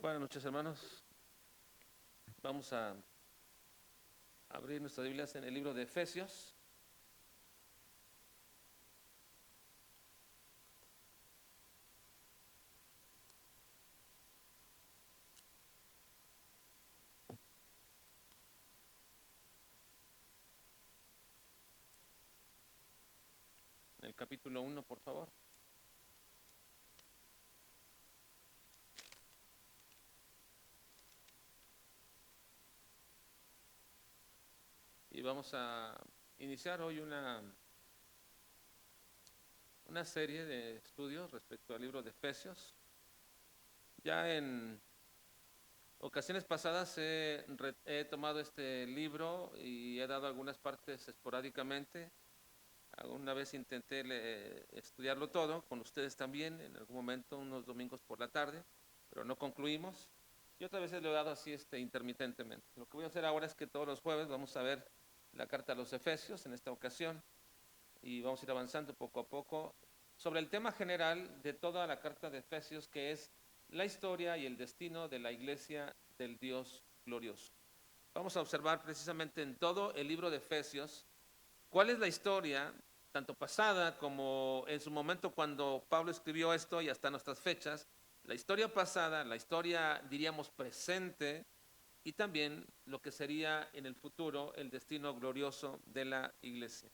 Buenas noches, hermanos. Vamos a abrir nuestras Biblias en el libro de Efesios. En el capítulo 1, por favor. Y vamos a iniciar hoy una serie de estudios respecto al libro de Efesios. Ya en ocasiones pasadas he tomado este libro y he dado algunas partes esporádicamente. Alguna vez intenté estudiarlo todo, con ustedes también, en algún momento, unos domingos por la tarde, pero no concluimos. Y otras veces lo he dado así intermitentemente. Lo que voy a hacer ahora es que todos los jueves vamos a ver la carta a los Efesios en esta ocasión y vamos a ir avanzando poco a poco sobre el tema general de toda la carta de Efesios, que es la historia y el destino de la iglesia del Dios glorioso. Vamos a observar precisamente en todo el libro de Efesios cuál es la historia, tanto pasada como en su momento cuando Pablo escribió esto y hasta nuestras fechas, la historia pasada, la historia diríamos presente y también lo que sería en el futuro el destino glorioso de la iglesia.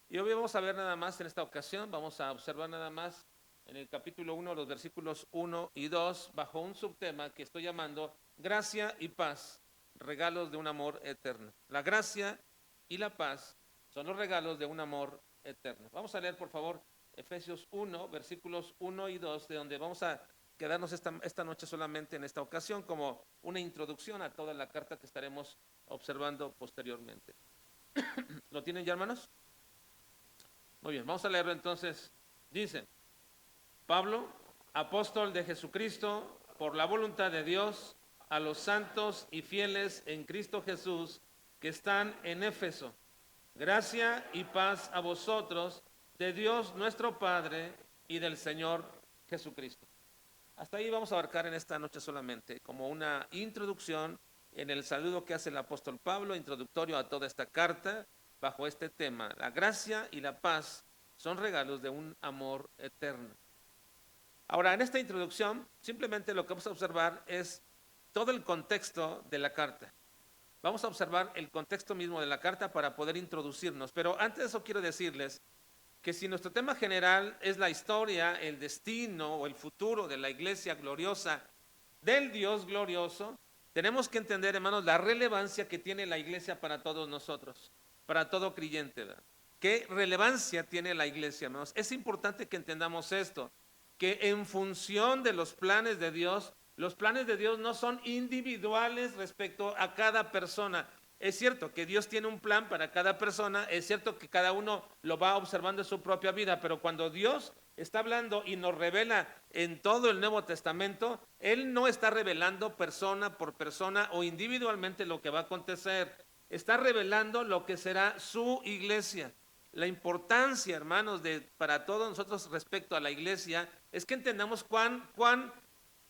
Y hoy vamos a ver nada más en esta ocasión, vamos a observar nada más en el capítulo 1, los versículos 1 y 2, bajo un subtema que estoy llamando gracia y paz, regalos de un amor eterno. La gracia y la paz son los regalos de un amor eterno. Vamos a leer, por favor, Efesios 1, versículos 1 y 2, de donde vamos a quedarnos esta noche solamente en esta ocasión como una introducción a toda la carta que estaremos observando posteriormente. ¿Lo tienen ya, hermanos? Muy bien, vamos a leerlo entonces. Dice, Pablo, apóstol de Jesucristo, por la voluntad de Dios, a los santos y fieles en Cristo Jesús que están en Éfeso. Gracia y paz a vosotros, de Dios nuestro Padre y del Señor Jesucristo. Hasta ahí vamos a abarcar en esta noche solamente, como una introducción en el saludo que hace el apóstol Pablo, introductorio a toda esta carta, bajo este tema. La gracia y la paz son regalos de un amor eterno. Ahora, en esta introducción, simplemente lo que vamos a observar es todo el contexto de la carta. Vamos a observar el contexto mismo de la carta para poder introducirnos, pero antes de eso quiero decirles que si nuestro tema general es la historia, el destino o el futuro de la iglesia gloriosa del Dios glorioso, tenemos que entender, hermanos, la relevancia que tiene la iglesia para todos nosotros, para todo creyente, ¿verdad? ¿Qué relevancia tiene la iglesia, hermanos? Es importante que entendamos esto, que en función de los planes de Dios, los planes de Dios no son individuales respecto a cada persona. Es cierto que Dios tiene un plan para cada persona, es cierto que cada uno lo va observando en su propia vida, pero cuando Dios está hablando y nos revela en todo el Nuevo Testamento, Él no está revelando persona por persona o individualmente lo que va a acontecer, está revelando lo que será su iglesia. La importancia, hermanos, para todos nosotros respecto a la iglesia es que entendamos cuán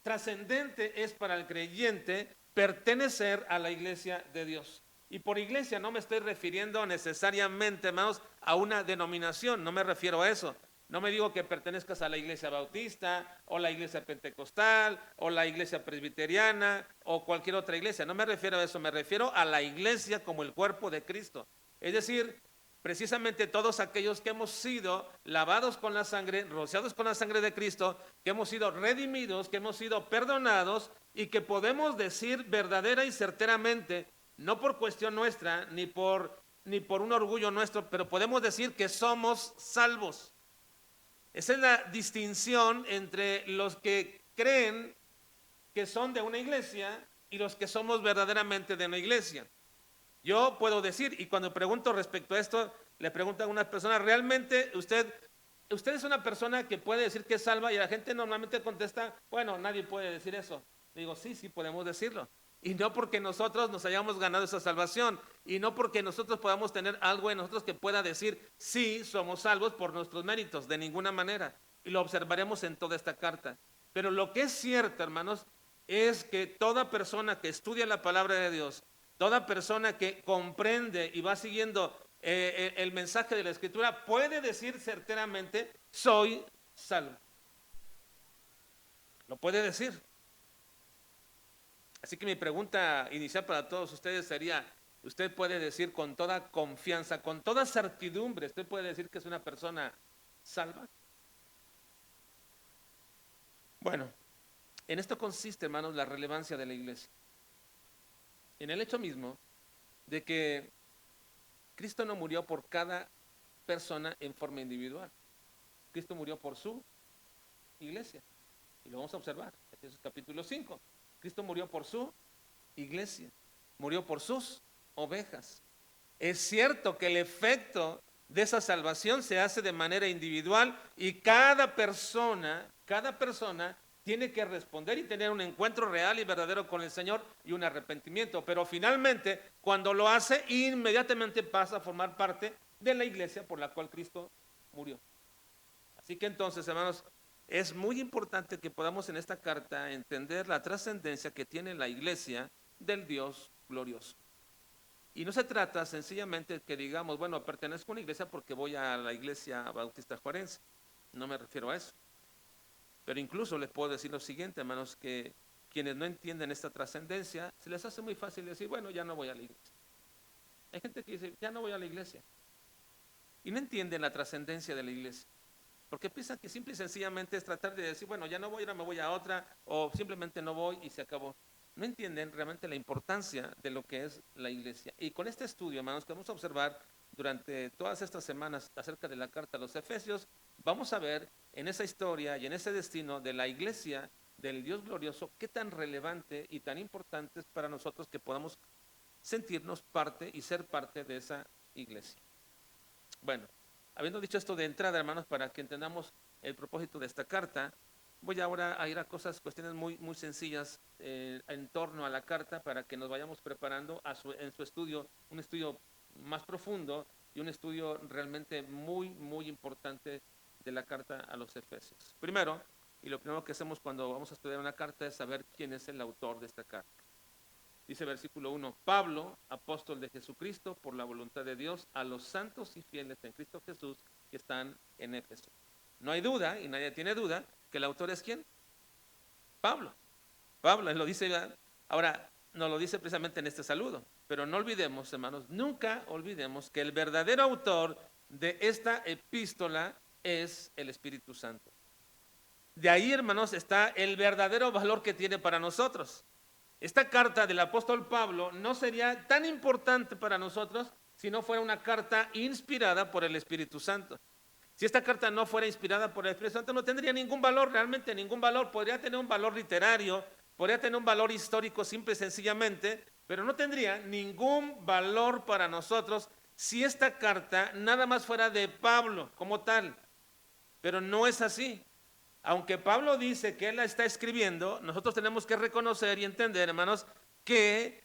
trascendente es para el creyente pertenecer a la iglesia de Dios. Y por iglesia no me estoy refiriendo necesariamente, hermanos, a una denominación, no me refiero a eso. No me digo que pertenezcas a la iglesia bautista, o la iglesia pentecostal, o la iglesia presbiteriana, o cualquier otra iglesia. No me refiero a eso, me refiero a la iglesia como el cuerpo de Cristo. Es decir, precisamente todos aquellos que hemos sido lavados con la sangre, rociados con la sangre de Cristo, que hemos sido redimidos, que hemos sido perdonados y que podemos decir verdadera y certeramente, no por cuestión nuestra, ni por un orgullo nuestro, pero podemos decir que somos salvos. Esa es la distinción entre los que creen que son de una iglesia y los que somos verdaderamente de una iglesia. Yo puedo decir, y cuando pregunto respecto a esto, le pregunto a algunas personas, ¿realmente usted es una persona que puede decir que es salva? Y la gente normalmente contesta, bueno, nadie puede decir eso. Digo, sí, sí podemos decirlo. Y no porque nosotros nos hayamos ganado esa salvación, y no porque nosotros podamos tener algo en nosotros que pueda decir, sí, somos salvos por nuestros méritos, de ninguna manera. Y lo observaremos en toda esta carta. Pero lo que es cierto, hermanos, es que toda persona que estudia la palabra de Dios, toda persona que comprende y va siguiendo el mensaje de la Escritura, puede decir certeramente, soy salvo. Lo puede decir. Así que mi pregunta inicial para todos ustedes sería, usted puede decir con toda confianza, con toda certidumbre, usted puede decir que es una persona salva. Bueno, en esto consiste, hermanos, la relevancia de la iglesia. En el hecho mismo de que Cristo no murió por cada persona en forma individual. Cristo murió por su iglesia. Y lo vamos a observar. Efesios capítulo 5. Cristo murió por su iglesia. Murió por sus ovejas. Es cierto que el efecto de esa salvación se hace de manera individual y cada persona tiene que responder y tener un encuentro real y verdadero con el Señor y un arrepentimiento. Pero finalmente, cuando lo hace, inmediatamente pasa a formar parte de la iglesia por la cual Cristo murió. Así que entonces, hermanos, es muy importante que podamos en esta carta entender la trascendencia que tiene la iglesia del Dios glorioso. Y no se trata sencillamente que digamos, bueno, pertenezco a una iglesia porque voy a la iglesia bautista juarense. No me refiero a eso. Pero incluso les puedo decir lo siguiente, hermanos, que quienes no entienden esta trascendencia, se les hace muy fácil decir, bueno, ya no voy a la iglesia. Hay gente que dice, ya no voy a la iglesia. Y no entienden la trascendencia de la iglesia. Porque piensan que simple y sencillamente es tratar de decir, bueno, ya no voy, ahora me voy a otra, o simplemente no voy y se acabó. No entienden realmente la importancia de lo que es la iglesia. Y con este estudio, hermanos, que vamos a observar durante todas estas semanas acerca de la carta a los Efesios, vamos a ver en esa historia y en ese destino de la iglesia del Dios glorioso, qué tan relevante y tan importante es para nosotros que podamos sentirnos parte y ser parte de esa iglesia. Bueno, habiendo dicho esto de entrada, hermanos, para que entendamos el propósito de esta carta, voy ahora a ir a cuestiones muy sencillas en torno a la carta para que nos vayamos preparando en su estudio, un estudio más profundo y un estudio realmente muy importante de la carta a los Efesios. Primero, y lo primero que hacemos cuando vamos a estudiar una carta es saber quién es el autor de esta carta. Dice versículo 1, Pablo, apóstol de Jesucristo, por la voluntad de Dios, a los santos y fieles en Cristo Jesús que están en Éfeso. No hay duda, y nadie tiene duda, que el autor es ¿quién? Pablo. Pablo, él lo dice, ahora, no lo dice precisamente en este saludo, pero no olvidemos, hermanos, nunca olvidemos que el verdadero autor de esta epístola es el Espíritu Santo. De ahí, hermanos, está el verdadero valor que tiene para nosotros. Esta carta del apóstol Pablo no sería tan importante para nosotros si no fuera una carta inspirada por el Espíritu Santo. Si esta carta no fuera inspirada por el Espíritu Santo, no tendría ningún valor, realmente ningún valor. Podría tener un valor literario, podría tener un valor histórico simple y sencillamente, pero no tendría ningún valor para nosotros si esta carta nada más fuera de Pablo como tal. Pero no es así. Aunque Pablo dice que él la está escribiendo, nosotros tenemos que reconocer y entender, hermanos, que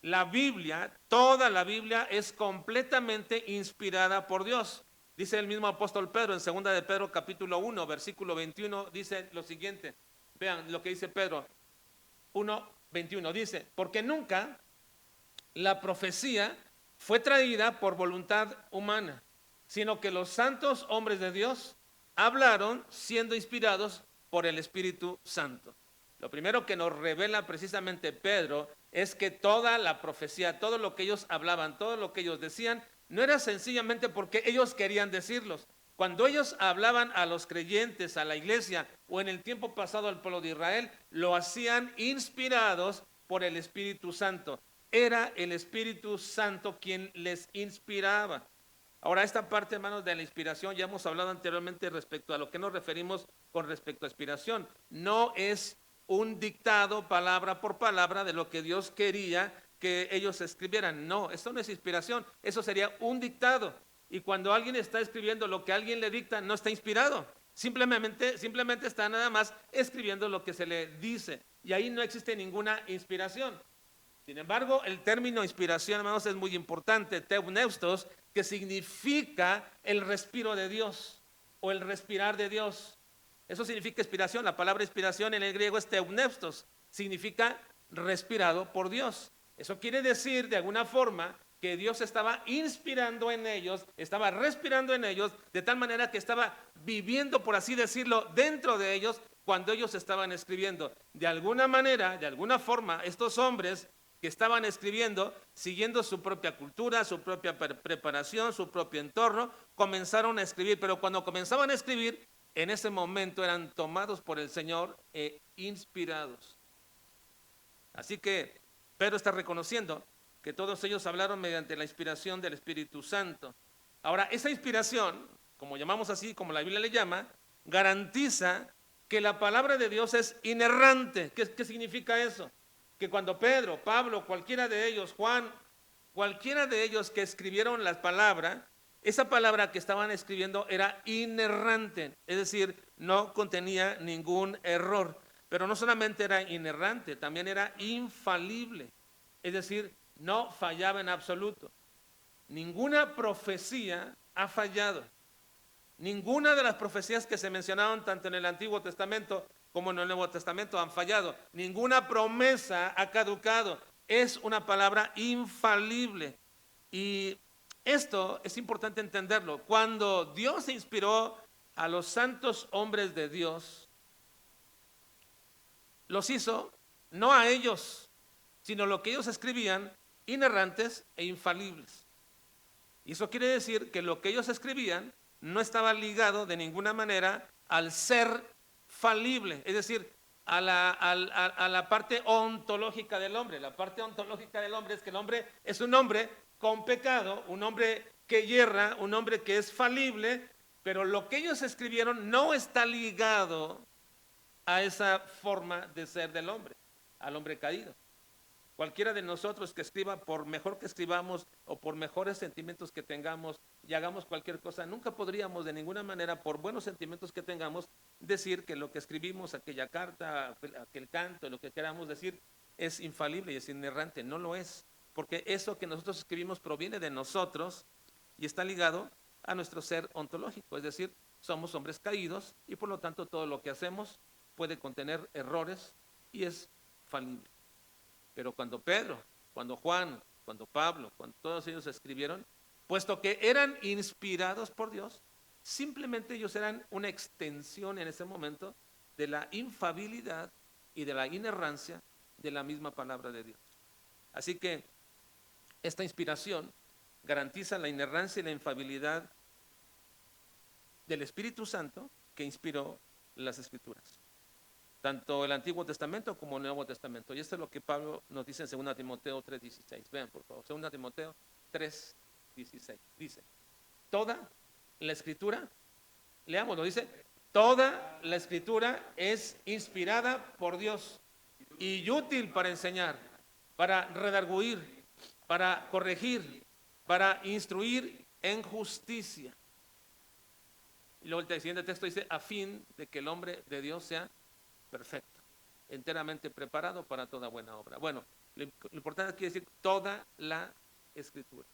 la Biblia, toda la Biblia es completamente inspirada por Dios. Dice el mismo apóstol Pedro en 2 de Pedro capítulo 1, versículo 21, dice lo siguiente. Vean lo que dice Pedro 1, 21. Dice, porque nunca la profecía fue traída por voluntad humana, sino que los santos hombres de Dios hablaron siendo inspirados por el Espíritu Santo. Lo primero que nos revela precisamente Pedro es que toda la profecía, todo lo que ellos hablaban, todo lo que ellos decían, no era sencillamente porque ellos querían decirlos. Cuando ellos hablaban a los creyentes, a la iglesia o en el tiempo pasado al pueblo de Israel, lo hacían inspirados por el Espíritu Santo. Era el Espíritu Santo quien les inspiraba. Ahora, esta parte, hermanos, de la inspiración, ya hemos hablado anteriormente respecto a lo que nos referimos con respecto a inspiración. No es un dictado palabra por palabra de lo que Dios quería que ellos escribieran. No, eso no es inspiración, eso sería un dictado. Y cuando alguien está escribiendo lo que alguien le dicta, no está inspirado. Simplemente está nada más escribiendo lo que se le dice. Y ahí no existe ninguna inspiración. Sin embargo, el término inspiración, hermanos, es muy importante, teupneustos, que significa el respiro de Dios o el respirar de Dios. Eso significa inspiración. La palabra inspiración en el griego es teupneustos. significa respirado por Dios. Eso quiere decir de alguna forma que Dios estaba inspirando en ellos, estaba respirando en ellos, de tal manera que estaba viviendo, por así decirlo, dentro de ellos cuando ellos estaban escribiendo. De alguna manera, de alguna forma, estos hombres que estaban escribiendo, siguiendo su propia cultura, su propia preparación, su propio entorno, comenzaron a escribir, pero cuando comenzaban a escribir, en ese momento eran tomados por el Señor e inspirados. Así que Pedro está reconociendo que todos ellos hablaron mediante la inspiración del Espíritu Santo. Ahora, esa inspiración, como llamamos así, como la Biblia le llama, garantiza que la palabra de Dios es inerrante. ¿Qué significa eso? Que cuando Pedro, Pablo, cualquiera de ellos, Juan, cualquiera de ellos que escribieron la palabra, esa palabra que estaban escribiendo era inerrante, es decir, no contenía ningún error. Pero no solamente era inerrante, también era infalible, es decir, no fallaba en absoluto. Ninguna profecía ha fallado. Ninguna de las profecías que se mencionaron tanto en el Antiguo Testamento como en el Nuevo Testamento han fallado. Ninguna promesa ha caducado. Es una palabra infalible. Y esto es importante entenderlo. Cuando Dios inspiró a los santos hombres de Dios, los hizo no a ellos, sino lo que ellos escribían, inerrantes e infalibles. Y eso quiere decir que lo que ellos escribían no estaba ligado de ninguna manera al ser falible, es decir, a la parte ontológica del hombre. La parte ontológica del hombre es que el hombre es un hombre con pecado, un hombre que yerra, un hombre que es falible, pero lo que ellos escribieron no está ligado a esa forma de ser del hombre, al hombre caído. Cualquiera de nosotros que escriba, por mejor que escribamos o por mejores sentimientos que tengamos y hagamos cualquier cosa, nunca podríamos de ninguna manera, por buenos sentimientos que tengamos, decir que lo que escribimos, aquella carta, aquel canto, lo que queramos decir, es infalible y es inerrante. No lo es, porque eso que nosotros escribimos proviene de nosotros y está ligado a nuestro ser ontológico, es decir, somos hombres caídos y por lo tanto todo lo que hacemos puede contener errores y es falible. Pero cuando Pedro, cuando Juan, cuando Pablo, cuando todos ellos escribieron, puesto que eran inspirados por Dios, simplemente ellos eran una extensión en ese momento de la infalibilidad y de la inerrancia de la misma palabra de Dios. Así que esta inspiración garantiza la inerrancia y la infalibilidad del Espíritu Santo que inspiró las Escrituras. Tanto el Antiguo Testamento como el Nuevo Testamento. Y esto es lo que Pablo nos dice en 2 Timoteo 3:16. Vean, por favor, 2 Timoteo 3:16. Dice, toda la Escritura, leámoslo, dice, toda la Escritura es inspirada por Dios y útil para enseñar, para redarguir, para corregir, para instruir en justicia. Y luego el siguiente texto dice, a fin de que el hombre de Dios sea perfecto, enteramente preparado para toda buena obra. Bueno, lo importante quiere decir toda la Escritura.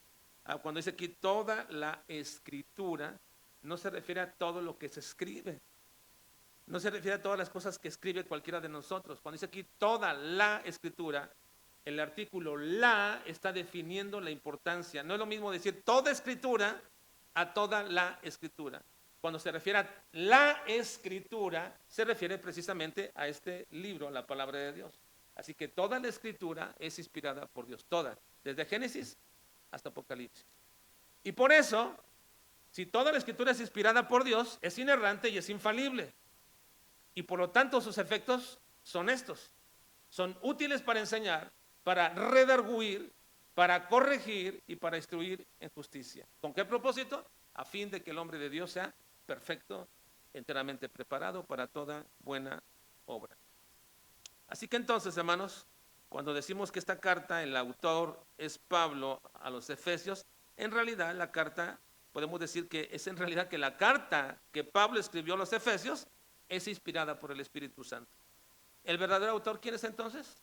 Cuando dice aquí toda la Escritura, no se refiere a todo lo que se escribe, no se refiere a todas las cosas que escribe cualquiera de nosotros. Cuando dice aquí toda la Escritura, el artículo la está definiendo la importancia. No es lo mismo decir toda Escritura a toda la Escritura. Cuando se refiere a la Escritura, se refiere precisamente a este libro, la palabra de Dios. Así que toda la Escritura es inspirada por Dios, toda, desde Génesis hasta Apocalipsis. Y por eso, si toda la Escritura es inspirada por Dios, es inerrante y es infalible. Y por lo tanto sus efectos son estos. Son útiles para enseñar, para redarguir, para corregir y para instruir en justicia. ¿Con qué propósito? A fin de que el hombre de Dios sea perfecto, enteramente preparado para toda buena obra. Así que entonces, hermanos, cuando decimos que esta carta, el autor es Pablo a los Efesios, en realidad la carta, podemos decir que es en realidad que la carta que Pablo escribió a los Efesios es inspirada por el Espíritu Santo. ¿El verdadero autor quién es entonces?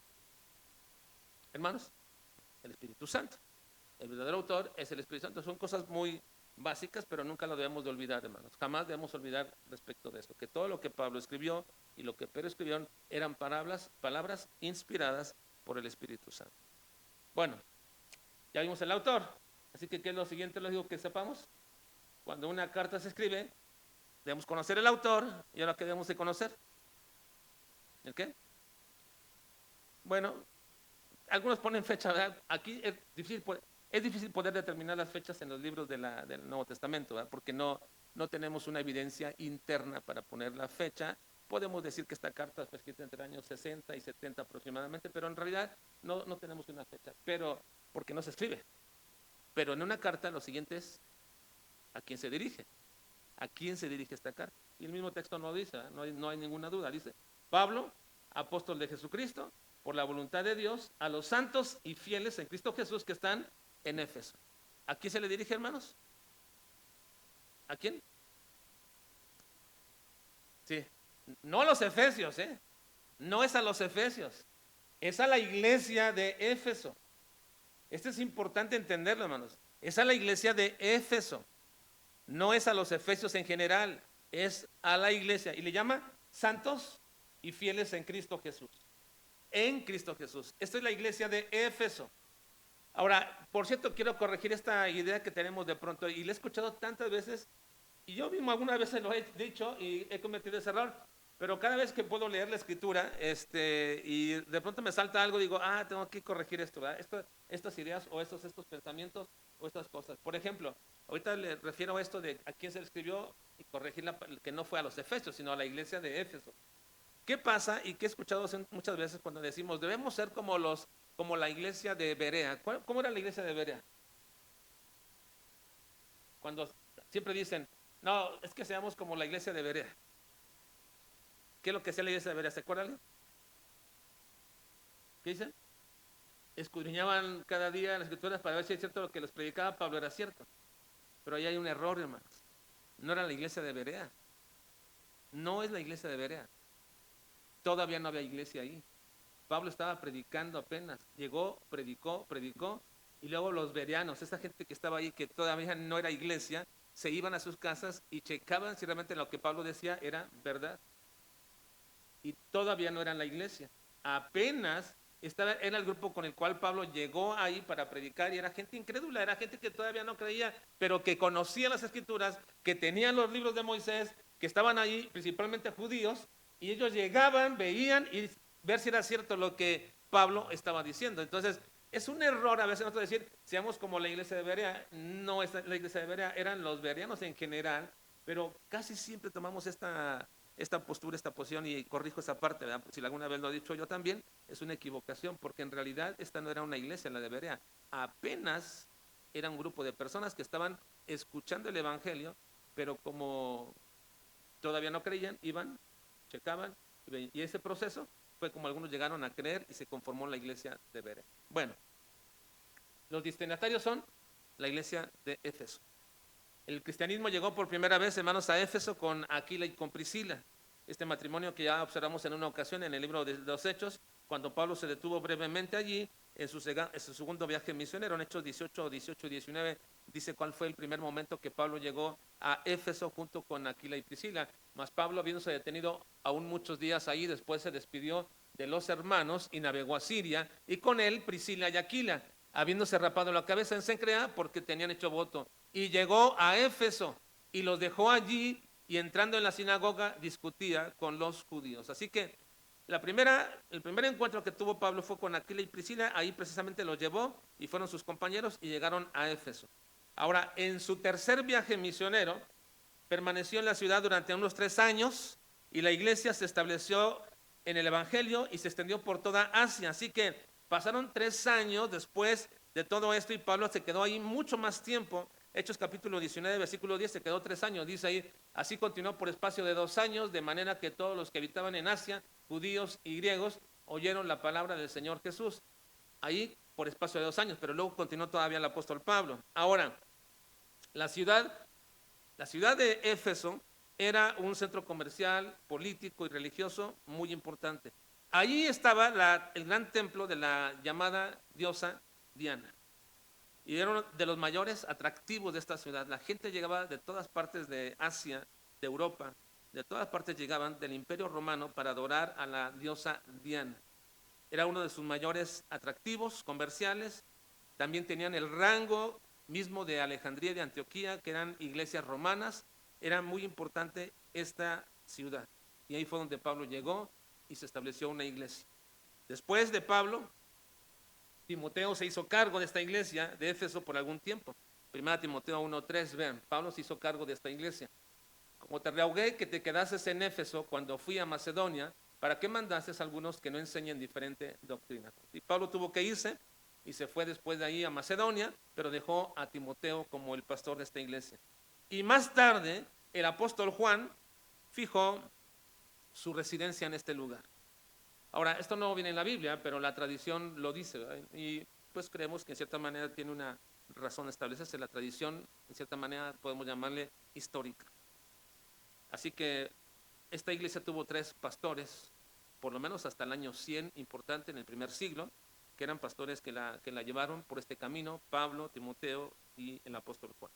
Hermanos, el Espíritu Santo. El verdadero autor es el Espíritu Santo. Son cosas muy básicas, pero nunca lo debemos de olvidar, hermanos. Jamás debemos olvidar respecto de eso, que todo lo que Pablo escribió y lo que Pedro escribió eran palabras inspiradas por el Espíritu Santo. Bueno, ya vimos el autor, así que ¿qué es lo siguiente? Lo digo que sepamos. Cuando una carta se escribe, debemos conocer el autor, y ahora que debemos de conocer, ¿el qué? Bueno, algunos ponen fecha, ¿verdad? Aquí es difícil poder determinar las fechas en los libros del Nuevo Testamento, ¿verdad? Porque no tenemos una evidencia interna para poner la fecha. Podemos decir que esta carta fue escrita entre años 60 y 70 aproximadamente, pero en realidad no tenemos una fecha, pero porque no se escribe. Pero en una carta lo siguiente es ¿a quién se dirige? ¿A quién se dirige esta carta? Y el mismo texto no dice, no hay ninguna duda, dice, Pablo, apóstol de Jesucristo, por la voluntad de Dios, a los santos y fieles en Cristo Jesús que están en Éfeso. ¿A quién se le dirige, hermanos? ¿A quién? Sí, no a los efesios, no es a los efesios, es a la iglesia de Éfeso. Esto es importante entenderlo, hermanos. Es a la iglesia de Éfeso. No es a los efesios en general, es a la iglesia. Y le llama santos y fieles en Cristo Jesús. En Cristo Jesús. Esta es la iglesia de Éfeso. Ahora, por cierto, quiero corregir esta idea que tenemos de pronto, y la he escuchado tantas veces, y yo mismo algunas veces lo he dicho y he cometido ese error, pero cada vez que puedo leer la escritura, y de pronto me salta algo, digo, tengo que corregir esto, ¿verdad? Estas ideas o estos pensamientos o estas cosas. Por ejemplo, ahorita le refiero a esto de a quién se le escribió y corregir que no fue a los efesios, sino a la iglesia de Éfeso. ¿Qué pasa? Y que he escuchado muchas veces cuando decimos, debemos ser como la iglesia de Berea. ¿Cómo era la iglesia de Berea? Cuando siempre dicen, no, es que seamos como la iglesia de Berea. ¿Qué es lo que hacía la iglesia de Berea? ¿Se acuerdan? ¿Qué dicen? Escudriñaban cada día las escrituras para ver si es cierto lo que les predicaba Pablo era cierto. Pero ahí hay un error, hermanos. No era la iglesia de Berea. No es la iglesia de Berea. Todavía no había iglesia ahí. Pablo estaba predicando apenas. Llegó, predicó, y luego los bereanos, esa gente que estaba ahí, que todavía no era iglesia, se iban a sus casas y checaban si realmente lo que Pablo decía era verdad. Y todavía no eran la iglesia. Apenas era el grupo con el cual Pablo llegó ahí para predicar, y era gente incrédula, era gente que todavía no creía, pero que conocía las escrituras, que tenían los libros de Moisés, que estaban ahí, principalmente judíos, y ellos llegaban, veían y ver si era cierto lo que Pablo estaba diciendo. Entonces, es un error a veces nosotros decir, seamos como la iglesia de Berea. No es la iglesia de Berea, eran los bereanos en general, pero casi siempre tomamos esta postura, esta posición, y corrijo esa parte, ¿verdad? Si alguna vez lo he dicho yo también, es una equivocación, porque en realidad esta no era una iglesia, la de Berea. Apenas era un grupo de personas que estaban escuchando el evangelio, pero como todavía no creían, iban, checaban, y ese proceso fue como algunos llegaron a creer y se conformó la iglesia de Berea. Bueno, los destinatarios son la iglesia de Éfeso. El cristianismo llegó por primera vez, hermanos, a Éfeso con Aquila y con Priscila. Este matrimonio que ya observamos en una ocasión en el libro de los Hechos, cuando Pablo se detuvo brevemente allí en su segundo viaje misionero, en Hechos 18 y 19, dice cuál fue el primer momento que Pablo llegó a Éfeso junto con Aquila y Priscila. Mas Pablo, habiéndose detenido aún muchos días ahí, después se despidió de los hermanos y navegó a Siria, y con él Priscila y Aquila, habiéndose rapado la cabeza en Cencrea porque tenían hecho voto. Y llegó a Éfeso y los dejó allí, y entrando en la sinagoga discutía con los judíos. Así que el primer encuentro que tuvo Pablo fue con Aquila y Priscila. Ahí precisamente los llevó y fueron sus compañeros y llegaron a Éfeso. Ahora, en su tercer viaje misionero, permaneció en la ciudad durante unos 3 años, y la iglesia se estableció en el evangelio y se extendió por toda Asia. Así que pasaron 3 años después de todo esto, y Pablo se quedó ahí mucho más tiempo. Hechos capítulo 19, versículo 10, se quedó 3 años, dice ahí, así continuó por espacio de 2 años, de manera que todos los que habitaban en Asia, judíos y griegos, oyeron la palabra del Señor Jesús. Ahí por espacio de 2 años, pero luego continuó todavía el apóstol Pablo. Ahora, la ciudad de Éfeso era un centro comercial, político y religioso muy importante. Allí estaba el gran templo de la llamada diosa Diana, y era uno de los mayores atractivos de esta ciudad. La gente llegaba de todas partes de Asia, de Europa, de todas partes llegaban del Imperio Romano para adorar a la diosa Diana. Era uno de sus mayores atractivos comerciales. También tenían el rango mismo de Alejandría y de Antioquía, que eran iglesias romanas. Era muy importante esta ciudad. Y ahí fue donde Pablo llegó y se estableció una iglesia. Después de Pablo, Timoteo se hizo cargo de esta iglesia de Éfeso por algún tiempo. Primera Timoteo 1:3, vean, Pablo se hizo cargo de esta iglesia. Como te rogué que te quedases en Éfeso cuando fui a Macedonia, para que mandases a algunos que no enseñen diferente doctrina. Y Pablo tuvo que irse y se fue después de ahí a Macedonia, pero dejó a Timoteo como el pastor de esta iglesia. Y más tarde, el apóstol Juan fijó su residencia en este lugar. Ahora, esto no viene en la Biblia, pero la tradición lo dice, ¿verdad? Y pues creemos que en cierta manera tiene una razón de establecerse. La tradición, en cierta manera, podemos llamarle histórica. Así que esta iglesia tuvo 3 pastores, por lo menos hasta el año 100, importante en el primer siglo, que eran pastores que la llevaron por este camino, Pablo, Timoteo y el apóstol Juan.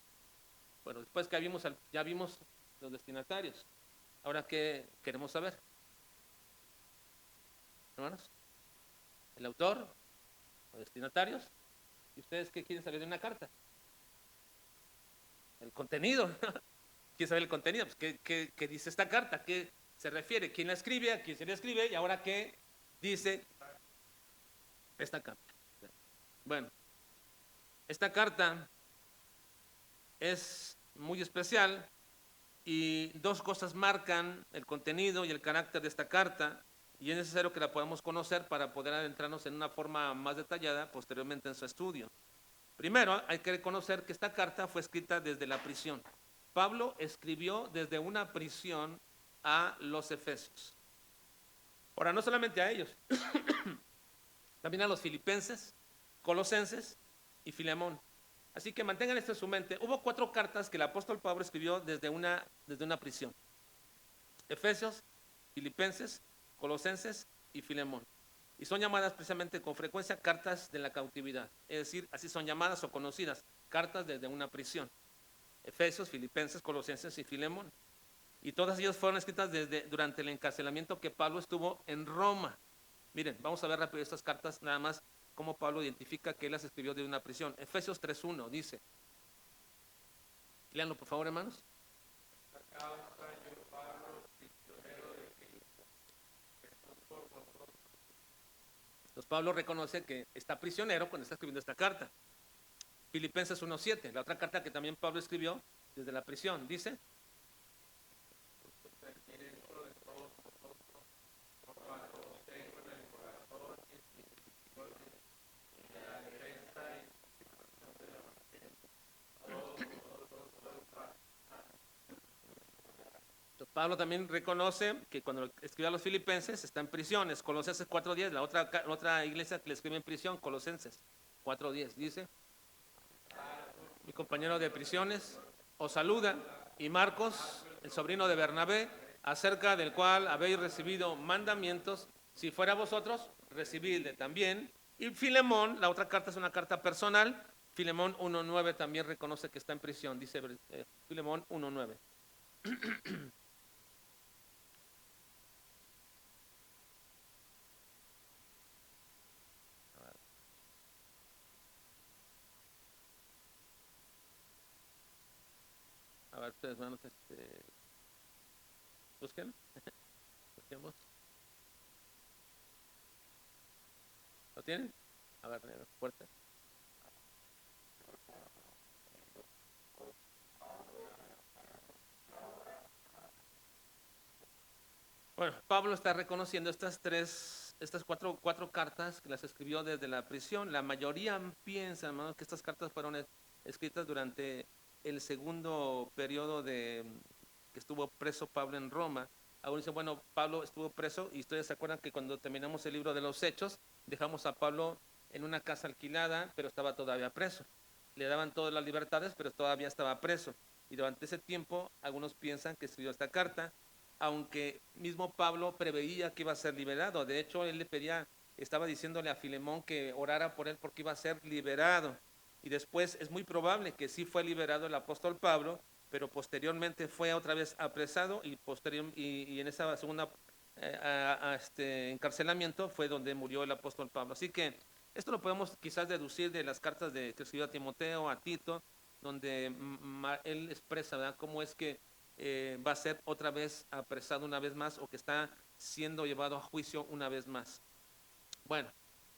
Bueno, después que ya vimos los destinatarios. Ahora, ¿qué queremos saber? Hermanos, el autor, los destinatarios, ¿y ustedes qué quieren saber de una carta? El contenido. ¿Quieren saber el contenido? Pues, ¿qué dice esta carta? ¿Qué se refiere? ¿Quién la escribe? ¿A quién se le escribe? Y ahora, ¿qué dice esta carta? Bueno, esta carta es muy especial y 2 cosas marcan el contenido y el carácter de esta carta, y es necesario que la podamos conocer para poder adentrarnos en una forma más detallada posteriormente en su estudio. Primero, hay que reconocer que esta carta fue escrita desde la prisión. Pablo escribió desde una prisión a los efesios. Ahora, no solamente a ellos, también a los filipenses, colosenses y Filemón. Así que mantengan esto en su mente. Hubo 4 cartas que el apóstol Pablo escribió desde una prisión. Efesios, Filipenses, Colosenses y Filemón. Y son llamadas precisamente con frecuencia cartas de la cautividad. Es decir, así son llamadas o conocidas, cartas desde una prisión. Efesios, Filipenses, Colosenses y Filemón. Y todas ellas fueron escritas durante el encarcelamiento que Pablo estuvo en Roma. Miren, vamos a ver rápido estas cartas, nada más cómo Pablo identifica que él las escribió de una prisión. Efesios 3:1 dice, léanlo por favor, hermanos. Entonces Pablo reconoce que está prisionero cuando está escribiendo esta carta. Filipenses 1:7, la otra carta que también Pablo escribió desde la prisión, dice, Pablo también reconoce que cuando escribe a los filipenses está en prisiones. Colosenses 4:10, la otra iglesia que le escribe en prisión, Colosenses 4:10, dice, mi compañero de prisiones os saluda, y Marcos, el sobrino de Bernabé, acerca del cual habéis recibido mandamientos, si fuera vosotros, recibidle también. Y Filemón, la otra carta es una carta personal, Filemón 1:9 también reconoce que está en prisión, dice Filemón 1:9. A ver, ustedes, hermanos, busquen, busquemos. ¿Lo tienen? A ver, fuerte. Bueno, Pablo está reconociendo estas cuatro cartas que las escribió desde la prisión. La mayoría piensa, hermanos, que estas cartas fueron escritas durante el segundo periodo que estuvo preso Pablo en Roma. Algunos dicen, bueno, Pablo estuvo preso, y ustedes se acuerdan que cuando terminamos el libro de los Hechos, dejamos a Pablo en una casa alquilada, pero estaba todavía preso. Le daban todas las libertades, pero todavía estaba preso. Y durante ese tiempo, algunos piensan que escribió esta carta, aunque mismo Pablo preveía que iba a ser liberado. De hecho, él estaba diciéndole a Filemón que orara por él porque iba a ser liberado. Y después es muy probable que sí fue liberado el apóstol Pablo, pero posteriormente fue otra vez apresado y en esa segunda encarcelamiento fue donde murió el apóstol Pablo. Así que esto lo podemos quizás deducir de las cartas que escribió a Timoteo, a Tito, donde él expresa, ¿verdad?, cómo es que va a ser otra vez apresado una vez más o que está siendo llevado a juicio una vez más. Bueno,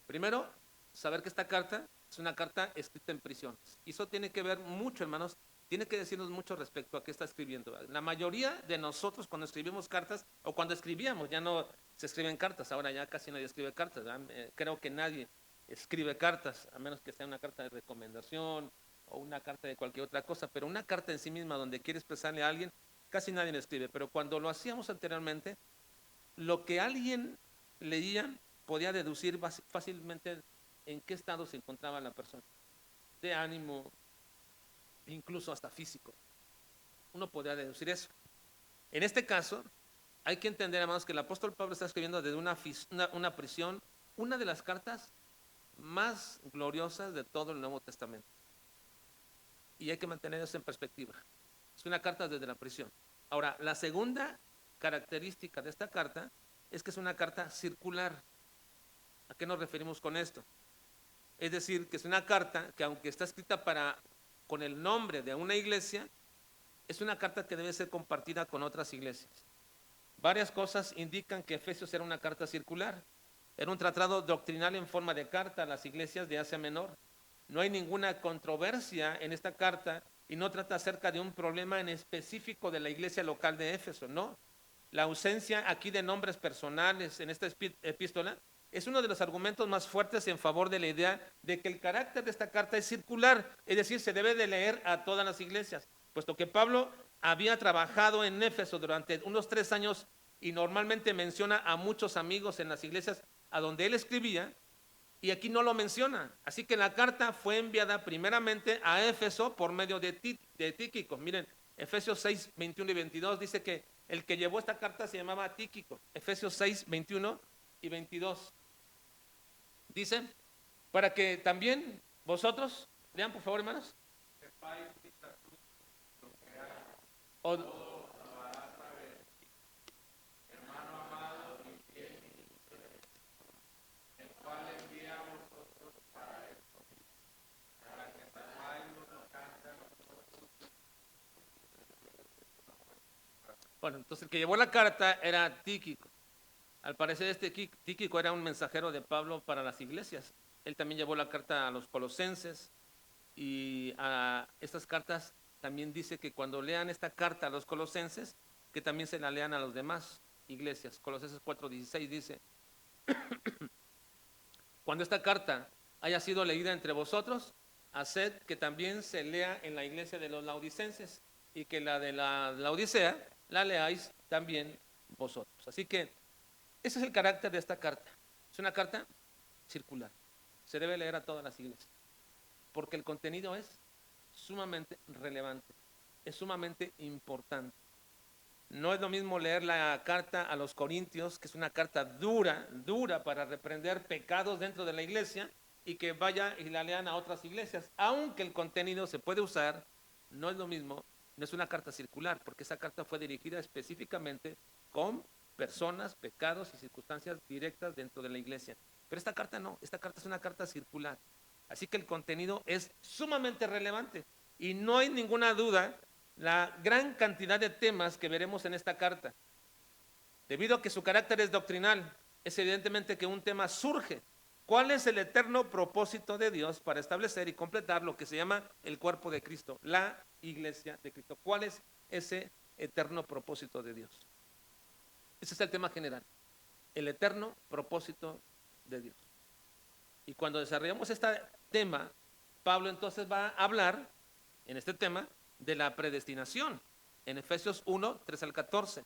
primero, saber que esta carta es una carta escrita en prisiones. Y eso tiene que ver mucho, hermanos, tiene que decirnos mucho respecto a qué está escribiendo. La mayoría de nosotros cuando escribimos cartas, o cuando escribíamos, ya no se escriben cartas, ahora ya casi nadie escribe cartas, creo que nadie escribe cartas, a menos que sea una carta de recomendación o una carta de cualquier otra cosa, pero una carta en sí misma donde quiere expresarle a alguien, casi nadie lo escribe. Pero cuando lo hacíamos anteriormente, lo que alguien leía podía deducir fácilmente en qué estado se encontraba la persona, de ánimo, incluso hasta físico. Uno podría deducir eso. En este caso, hay que entender, hermanos, que el apóstol Pablo está escribiendo desde una prisión, una de las cartas más gloriosas de todo el Nuevo Testamento. Y hay que mantener eso en perspectiva. Es una carta desde la prisión. Ahora, la segunda característica de esta carta es que es una carta circular. ¿A qué nos referimos con esto? Es decir, que es una carta que, aunque está escrita con el nombre de una iglesia, es una carta que debe ser compartida con otras iglesias. Varias cosas indican que Efesios era una carta circular. Era un tratado doctrinal en forma de carta a las iglesias de Asia Menor. No hay ninguna controversia en esta carta y no trata acerca de un problema en específico de la iglesia local de Éfeso, no. La ausencia aquí de nombres personales en esta epístola es uno de los argumentos más fuertes en favor de la idea de que el carácter de esta carta es circular, es decir, se debe de leer a todas las iglesias, puesto que Pablo había trabajado en Éfeso durante unos 3 años y normalmente menciona a muchos amigos en las iglesias a donde él escribía, y aquí no lo menciona. Así que la carta fue enviada primeramente a Éfeso por medio de Tíquico. Miren, Efesios 6, 21 y 22 dice que el que llevó esta carta se llamaba Tíquico. Efesios 6, 21 y 22. Dice, para que también vosotros, lean por favor, hermanos. Bueno, entonces el que llevó la carta era Tíquico. Al parecer este Tíquico era un mensajero de Pablo para las iglesias. Él también llevó la carta a los colosenses y a estas cartas también dice que cuando lean esta carta a los colosenses, que también se la lean a las demás iglesias. Colosenses 4:16 dice, cuando esta carta haya sido leída entre vosotros, haced que también se lea en la iglesia de los laodicenses y que la de la Laodicea la leáis también vosotros. Así que ese es el carácter de esta carta. Es una carta circular. Se debe leer a todas las iglesias, porque el contenido es sumamente relevante, es sumamente importante. No es lo mismo leer la carta a los Corintios, que es una carta dura para reprender pecados dentro de la iglesia, y que vaya y la lean a otras iglesias. Aunque el contenido se puede usar, no es lo mismo, no es una carta circular, porque esa carta fue dirigida específicamente con personas, pecados y circunstancias directas dentro de la iglesia. Pero esta carta no, esta carta es una carta circular. Así que el contenido es sumamente relevante y no hay ninguna duda la gran cantidad de temas que veremos en esta carta. Debido a que su carácter es doctrinal, es evidentemente que un tema surge. ¿Cuál es el eterno propósito de Dios para establecer y completar lo que se llama el cuerpo de Cristo, la iglesia de Cristo? ¿Cuál es ese eterno propósito de Dios? Ese es el tema general, el eterno propósito de Dios. Y cuando desarrollamos este tema, Pablo entonces va a hablar en este tema de la predestinación, en Efesios 1, 3 al 14.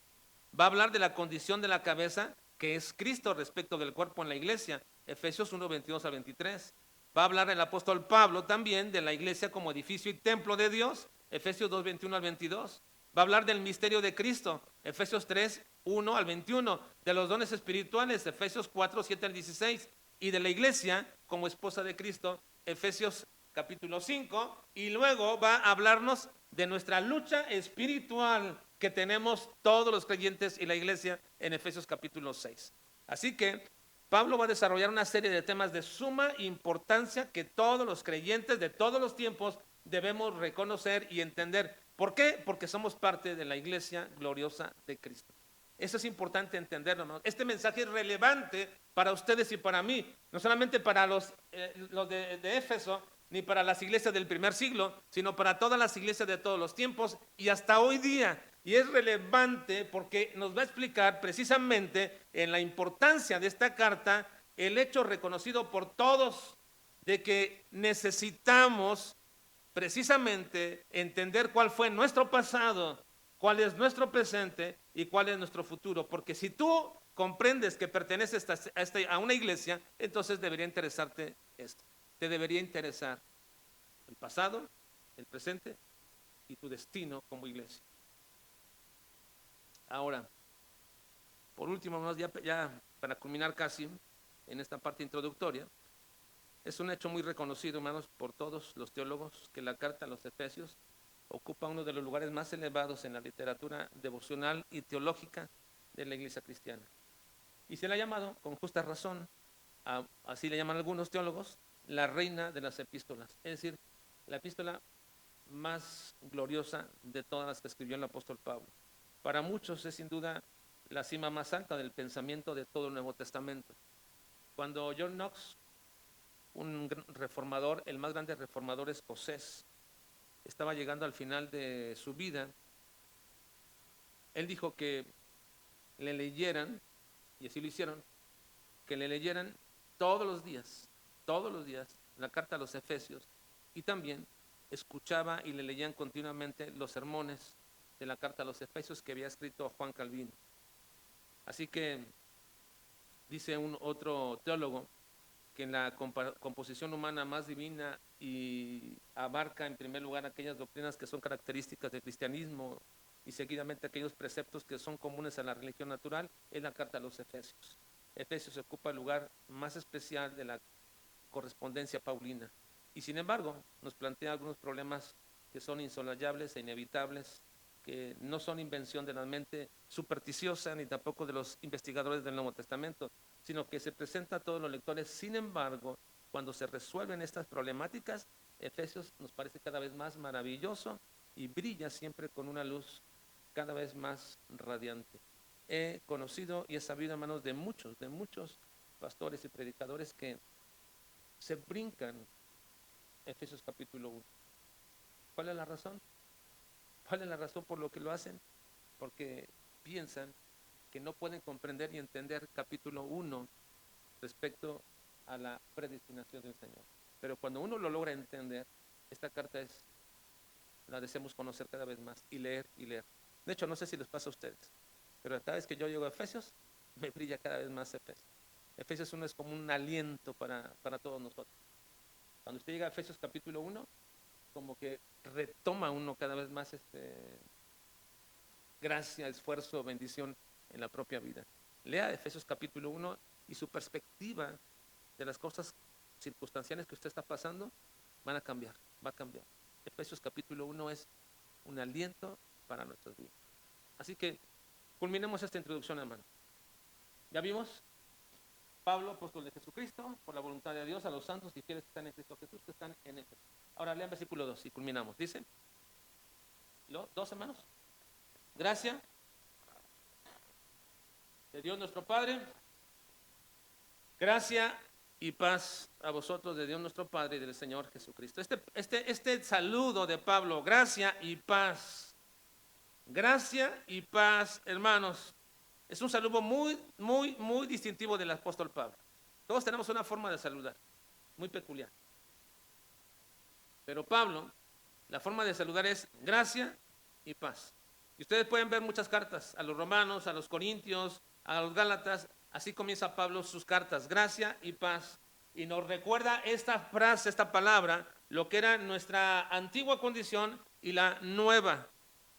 Va a hablar de la condición de la cabeza, que es Cristo respecto del cuerpo en la iglesia, Efesios 1, 22 al 23. Va a hablar el apóstol Pablo también de la iglesia como edificio y templo de Dios, Efesios 2, 21 al 22. Va a hablar del misterio de Cristo, Efesios 3, 1 al 21, de los dones espirituales, Efesios 4, 7 al 16, y de la iglesia como esposa de Cristo, Efesios capítulo 5, y luego va a hablarnos de nuestra lucha espiritual que tenemos todos los creyentes y la iglesia en Efesios capítulo 6. Así que Pablo va a desarrollar una serie de temas de suma importancia que todos los creyentes de todos los tiempos debemos reconocer y entender. ¿Por qué? Porque somos parte de la iglesia gloriosa de Cristo. Eso es importante entenderlo, ¿no? Este mensaje es relevante para ustedes y para mí, no solamente para los de Éfeso, ni para las iglesias del primer siglo, sino para todas las iglesias de todos los tiempos y hasta hoy día. Y es relevante porque nos va a explicar precisamente en la importancia de esta carta el hecho reconocido por todos de que necesitamos precisamente entender cuál fue nuestro pasado, cuál es nuestro presente y cuál es nuestro futuro. Porque si tú comprendes que perteneces a una iglesia, entonces debería interesarte esto. Te debería interesar el pasado, el presente y tu destino como iglesia. Ahora, por último, ya para culminar casi en esta parte introductoria, es un hecho muy reconocido, hermanos, por todos los teólogos, que la carta a los Efesios ocupa uno de los lugares más elevados en la literatura devocional y teológica de la iglesia cristiana. Y se le ha llamado, con justa razón, así le llaman algunos teólogos, la reina de las epístolas, es decir, la epístola más gloriosa de todas las que escribió el apóstol Pablo. Para muchos es sin duda la cima más alta del pensamiento de todo el Nuevo Testamento. Cuando John Knox, un reformador, el más grande reformador escocés, estaba llegando al final de su vida, él dijo que le leyeran, y así lo hicieron, que le leyeran todos los días, la carta a los Efesios, y también escuchaba y le leían continuamente los sermones de la carta a los Efesios que había escrito Juan Calvino. Así que dice otro teólogo que en la composición humana más divina y abarca en primer lugar aquellas doctrinas que son características del cristianismo y seguidamente aquellos preceptos que son comunes a la religión natural, es la carta a los Efesios. Efesios ocupa el lugar más especial de la correspondencia paulina y sin embargo nos plantea algunos problemas que son insosolayables e inevitables, que no son invención de la mente supersticiosa ni tampoco de los investigadores del Nuevo Testamento, sino que se presenta a todos los lectores. Sin embargo, cuando se resuelven estas problemáticas, Efesios nos parece cada vez más maravilloso y brilla siempre con una luz cada vez más radiante. He conocido y he sabido, hermanos, de muchos pastores y predicadores que se brincan Efesios capítulo 1. ¿Cuál es la razón? ¿Cuál es la razón por lo que lo hacen? Porque piensan que no pueden comprender y entender capítulo 1 respecto a la predestinación del Señor. Pero cuando uno lo logra entender, esta carta la deseamos conocer cada vez más y leer y leer. De hecho, no sé si les pasa a ustedes, pero cada vez que yo llego a Efesios, me brilla cada vez más Efesios. Efesios 1 es como un aliento para todos nosotros. Cuando usted llega a Efesios capítulo 1, como que retoma uno cada vez más gracia, esfuerzo, bendición en la propia vida. Lea Efesios capítulo 1 y su perspectiva de las cosas circunstanciales que usted está pasando va a cambiar. Efesios capítulo 1 es un aliento para nuestras vidas. Así que culminemos esta introducción, hermano. ¿Ya vimos? Pablo, apóstol de Jesucristo, por la voluntad de Dios, a los santos y fieles que están en Cristo Jesús, que están en Él. Ahora lean versículo 2 y culminamos. Dice, ¿dos, hermanos? Gracia de Dios nuestro Padre, gracia y paz a vosotros de Dios nuestro Padre y del Señor Jesucristo. Este saludo de Pablo, gracia y paz, hermanos, es un saludo muy distintivo del apóstol Pablo. Todos tenemos una forma de saludar, muy peculiar. Pero Pablo, la forma de saludar es gracia y paz. Y ustedes pueden ver muchas cartas, a los romanos, a los corintios, a los gálatas. Así comienza Pablo sus cartas, gracia y paz. Y nos recuerda esta frase, esta palabra, lo que era nuestra antigua condición y la nueva.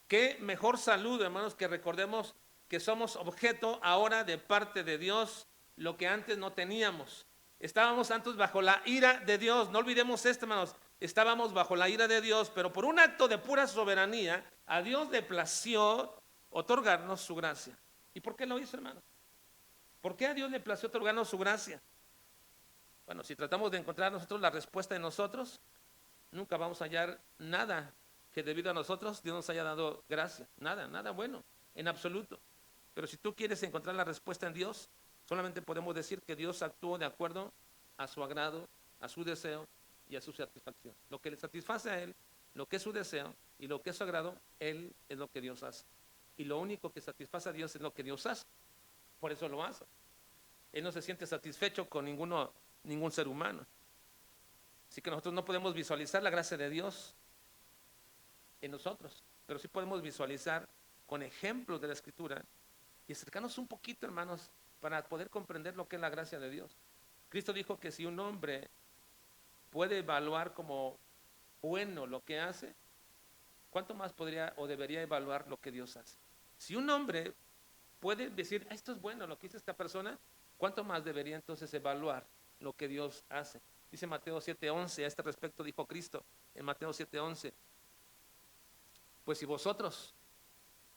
Qué mejor saludo, hermanos, que recordemos que somos objeto ahora de parte de Dios, lo que antes no teníamos. Estábamos antes bajo la ira de Dios. No olvidemos esto, hermanos. Estábamos bajo la ira de Dios, pero por un acto de pura soberanía, a Dios le plació otorgarnos su gracia. ¿Y por qué lo hizo, hermanos? ¿Por qué a Dios le plació otorgarnos su gracia? Bueno, si tratamos de encontrar nosotros la respuesta en nosotros, nunca vamos a hallar nada que debido a nosotros Dios nos haya dado gracia. Nada, nada bueno, en absoluto. Pero si tú quieres encontrar la respuesta en Dios, solamente podemos decir que Dios actuó de acuerdo a su agrado, a su deseo y a su satisfacción. Lo que le satisface a Él, lo que es su deseo y lo que es su agrado, Él es lo que Dios hace. Y lo único que satisface a Dios es lo que Dios hace. Por eso lo hace. Él no se siente satisfecho con ningún ser humano. Así que nosotros no podemos visualizar la gracia de Dios en nosotros, pero sí podemos visualizar con ejemplos de la Escritura y acercarnos un poquito, hermanos, para poder comprender lo que es la gracia de Dios. Cristo dijo que si un hombre puede evaluar como bueno lo que hace, ¿cuánto más podría o debería evaluar lo que Dios hace? Si un hombre puede decir, esto es bueno lo que hizo esta persona, ¿cuánto más debería entonces evaluar lo que Dios hace? Dice Mateo 7:11, a este respecto dijo Cristo en Mateo 7:11, pues si vosotros,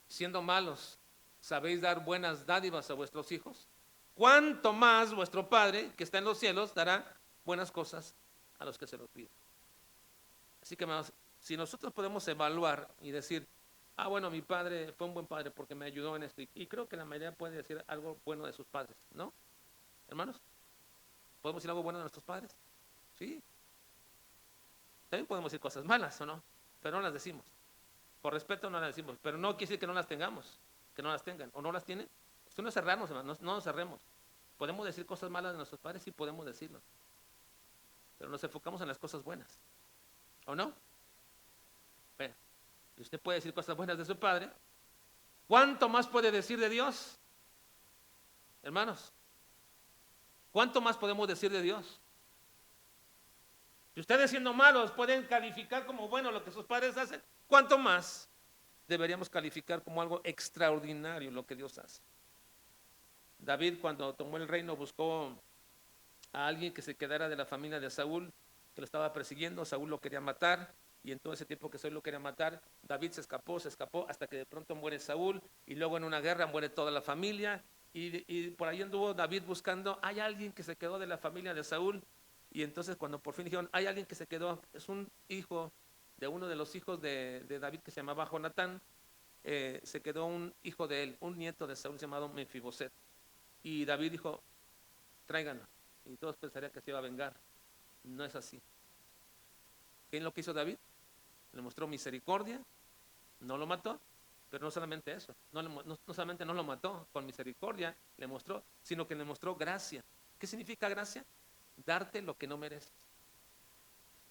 siendo malos, sabéis dar buenas dádivas a vuestros hijos, ¿cuánto más vuestro Padre que está en los cielos dará buenas cosas a los que se lo piden? Así que, hermanos, si nosotros podemos evaluar y decir, bueno, mi padre fue un buen padre porque me ayudó en esto, y creo que la mayoría puede decir algo bueno de sus padres, ¿no? Hermanos, ¿podemos decir algo bueno de nuestros padres? Sí. También podemos decir cosas malas, ¿o no? Pero no las decimos. Por respeto no las decimos, pero no quiere decir que no las tengamos, que no las tengan, o no las tienen. Esto no es cerrarnos, hermanos, no nos cerremos. ¿Podemos decir cosas malas de nuestros padres? Sí, podemos decirlo. Pero nos enfocamos en las cosas buenas, ¿o no? Bueno, y usted puede decir cosas buenas de su padre. ¿Cuánto más puede decir de Dios? Hermanos, ¿cuánto más podemos decir de Dios? Si ustedes siendo malos pueden calificar como bueno lo que sus padres hacen, ¿cuánto más deberíamos calificar como algo extraordinario lo que Dios hace? David, cuando tomó el reino, buscó a alguien que se quedara de la familia de Saúl, que lo estaba persiguiendo. Saúl lo quería matar, y en todo ese tiempo que Saúl lo quería matar, David se escapó, hasta que de pronto muere Saúl, y luego en una guerra muere toda la familia, y por ahí anduvo David buscando, hay alguien que se quedó de la familia de Saúl, y entonces cuando por fin dijeron, hay alguien que se quedó, es un hijo de uno de los hijos de David que se llamaba Jonatán, se quedó un hijo de él, un nieto de Saúl llamado Mefiboset, y David dijo, tráiganlo, y todos pensarían que se iba a vengar. No es así. ¿Qué es lo que hizo David? Le mostró misericordia, no lo mató, pero no solamente eso, no solamente no lo mató con misericordia, le mostró, sino que le mostró gracia. ¿Qué significa gracia? Darte lo que no mereces.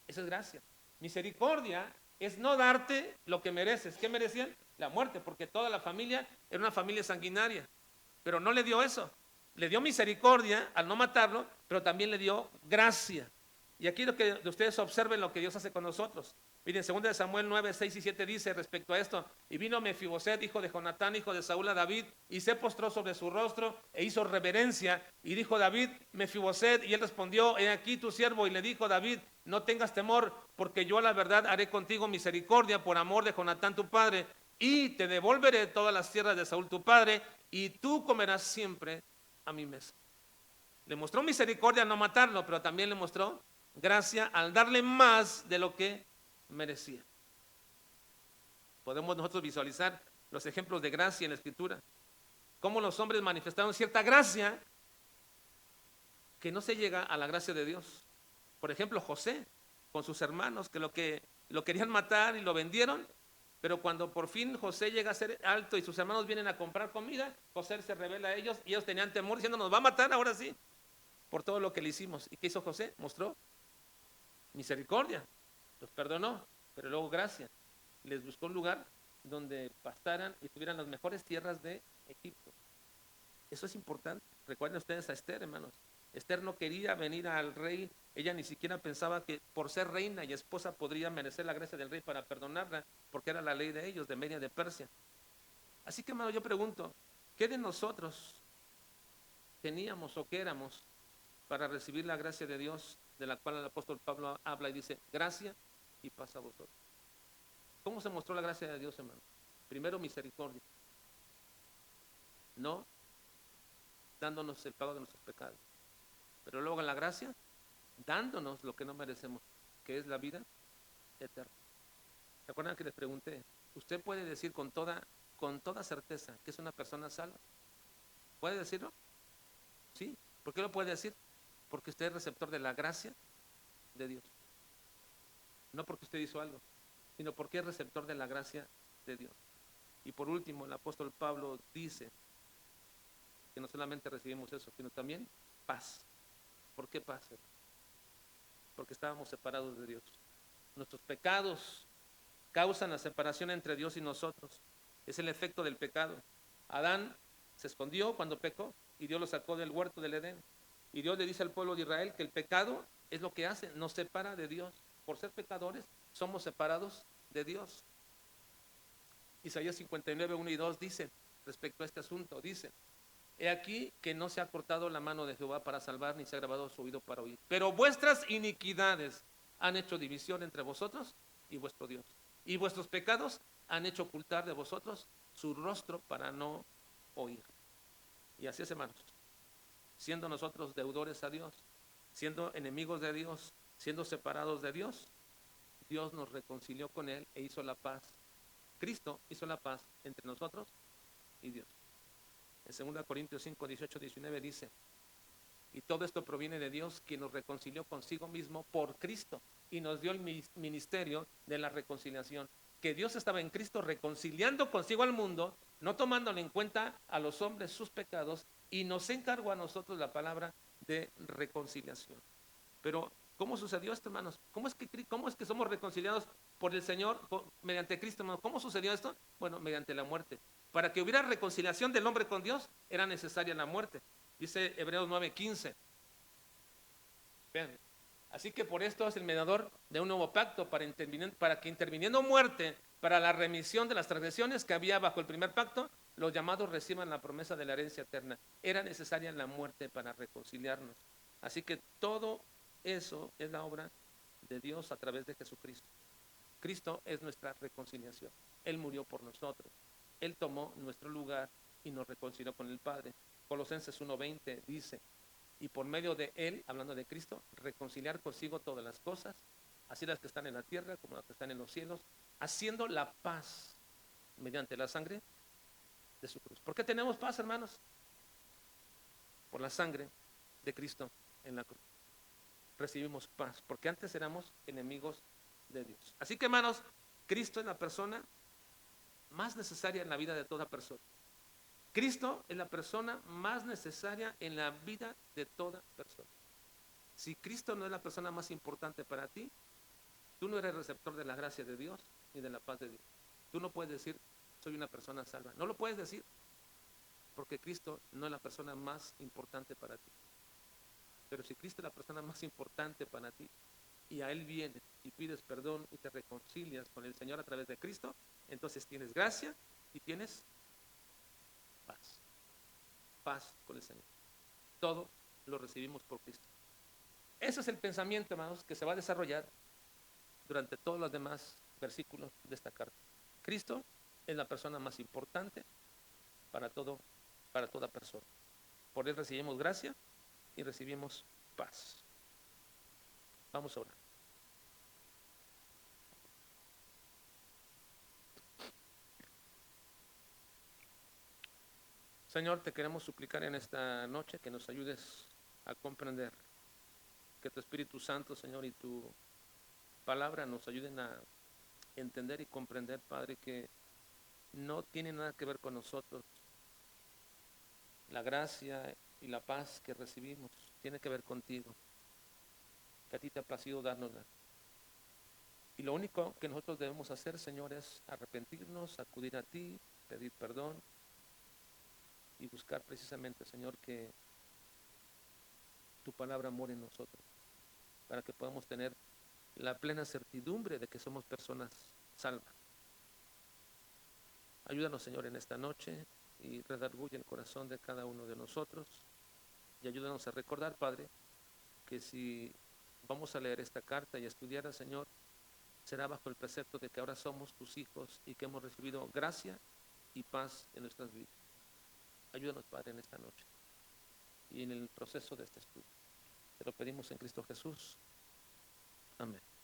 Esa es gracia. Misericordia es no darte lo que mereces. ¿Qué merecían? La muerte, porque toda la familia era una familia sanguinaria, pero no le dio eso. Le dio misericordia al no matarlo, pero también le dio gracia. Y aquí lo que ustedes observen lo que Dios hace con nosotros. Miren, 2 Samuel 9, 6 y 7 dice respecto a esto, y vino Mefiboset, hijo de Jonatán, hijo de Saúl, a David, y se postró sobre su rostro e hizo reverencia, y dijo David, Mefiboset, y él respondió, he aquí tu siervo, y le dijo David, no tengas temor, porque yo a la verdad haré contigo misericordia por amor de Jonatán tu padre, y te devolveré todas las tierras de Saúl tu padre, y tú comerás siempre a mi mesa. Le mostró misericordia al no matarlo, pero también le mostró gracia al darle más de lo que merecía. Podemos nosotros visualizar los ejemplos de gracia en la Escritura, cómo los hombres manifestaron cierta gracia que no se llega a la gracia de Dios. Por ejemplo, José con sus hermanos que lo querían matar y lo vendieron, pero cuando por fin José llega a ser alto y sus hermanos vienen a comprar comida, José se revela a ellos y ellos tenían temor diciendo, nos va a matar ahora sí, por todo lo que le hicimos. ¿Y qué hizo José? Mostró misericordia, los perdonó, pero luego gracia. Les buscó un lugar donde pastaran y tuvieran las mejores tierras de Egipto. Eso es importante. Recuerden ustedes a Esther, hermanos. Esther no quería venir al rey, ella ni siquiera pensaba que por ser reina y esposa podría merecer la gracia del rey para perdonarla, porque era la ley de ellos, de Media de Persia. Así que, hermano, yo pregunto, ¿qué de nosotros teníamos o qué éramos para recibir la gracia de Dios, de la cual el apóstol Pablo habla y dice, gracia y paz a vosotros. ¿Cómo se mostró la gracia de Dios, hermano? Primero, misericordia, no dándonos el pago de nuestros pecados, pero luego en la gracia, dándonos lo que no merecemos, que es la vida eterna. ¿Se acuerdan que les pregunté? ¿Usted puede decir con toda certeza que es una persona salva? ¿Puede decirlo? Sí. ¿Por qué lo puede decir? Porque usted es receptor de la gracia de Dios. No porque usted hizo algo, sino porque es receptor de la gracia de Dios. Y por último, el apóstol Pablo dice que no solamente recibimos eso, sino también paz. ¿Por qué paz? Porque estábamos separados de Dios. Nuestros pecados causan la separación entre Dios y nosotros. Es el efecto del pecado. Adán se escondió cuando pecó y Dios lo sacó del huerto del Edén. Y Dios le dice al pueblo de Israel que el pecado es lo que hace, nos separa de Dios. Por ser pecadores, somos separados de Dios. Isaías 59, 1 y 2 dice, respecto a este asunto, dice, he aquí que no se ha cortado la mano de Jehová para salvar, ni se ha grabado su oído para oír. Pero vuestras iniquidades han hecho división entre vosotros y vuestro Dios. Y vuestros pecados han hecho ocultar de vosotros su rostro para no oír. Y así es, hermanos, siendo nosotros deudores a Dios, siendo enemigos de Dios, siendo separados de Dios, Dios nos reconcilió con Él e hizo la paz. Cristo hizo la paz entre nosotros y Dios. En 2 Corintios 5, 18, 19 dice, y todo esto proviene de Dios, quien nos reconcilió consigo mismo por Cristo y nos dio el ministerio de la reconciliación. Que Dios estaba en Cristo reconciliando consigo al mundo, no tomándole en cuenta a los hombres sus pecados, y nos encargó a nosotros la palabra de reconciliación. Pero, ¿cómo sucedió esto, hermanos? ¿Cómo es que somos reconciliados por el Señor mediante Cristo, hermanos? ¿Cómo sucedió esto? Bueno, mediante la muerte. Para que hubiera reconciliación del hombre con Dios, era necesaria la muerte. Dice Hebreos 9:15. Vean. Así que por esto es el mediador de un nuevo pacto para que interviniendo muerte para la remisión de las transgresiones que había bajo el primer pacto, los llamados reciban la promesa de la herencia eterna. Era necesaria la muerte para reconciliarnos. Así que todo eso es la obra de Dios a través de Jesucristo. Cristo es nuestra reconciliación. Él murió por nosotros. Él tomó nuestro lugar y nos reconcilió con el Padre. Colosenses 1:20 dice, y por medio de Él, hablando de Cristo, reconciliar consigo todas las cosas, así las que están en la tierra como las que están en los cielos, haciendo la paz mediante la sangre de su cruz. ¿Por qué tenemos paz, hermanos? Por la sangre de Cristo en la cruz. Recibimos paz, porque antes éramos enemigos de Dios. Así que, hermanos, Cristo es la persona más necesaria en la vida de toda persona. Cristo es la persona más necesaria en la vida de toda persona. Si Cristo no es la persona más importante para ti, tú no eres receptor de la gracia de Dios ni de la paz de Dios. Tú no puedes decir, soy una persona salva. No lo puedes decir, porque Cristo no es la persona más importante para ti. Pero si Cristo es la persona más importante para ti, y a Él vienes y pides perdón y te reconcilias con el Señor a través de Cristo, entonces tienes gracia y tienes paz. Paz con el Señor. Todo lo recibimos por Cristo. Ese es el pensamiento, hermanos, que se va a desarrollar durante todos los demás versículos de esta carta. Cristo es la persona más importante para toda persona. Por Él recibimos gracia y recibimos paz. Vamos a orar. Señor, te queremos suplicar en esta noche que nos ayudes a comprender, que tu Espíritu Santo, Señor, y tu palabra nos ayuden a entender y comprender, Padre, que no tiene nada que ver con nosotros. La gracia y la paz que recibimos tiene que ver contigo, que a ti te ha placido dárnosla. Y lo único que nosotros debemos hacer, Señor, es arrepentirnos, acudir a ti, pedir perdón y buscar precisamente, Señor, que tu palabra more en nosotros, para que podamos tener la plena certidumbre de que somos personas salvas. Ayúdanos, Señor, en esta noche y redarguye el corazón de cada uno de nosotros y ayúdanos a recordar, Padre, que si vamos a leer esta carta y estudiarla, Señor, será bajo el precepto de que ahora somos tus hijos y que hemos recibido gracia y paz en nuestras vidas. Ayúdanos, Padre, en esta noche y en el proceso de este estudio. Te lo pedimos en Cristo Jesús. Amén.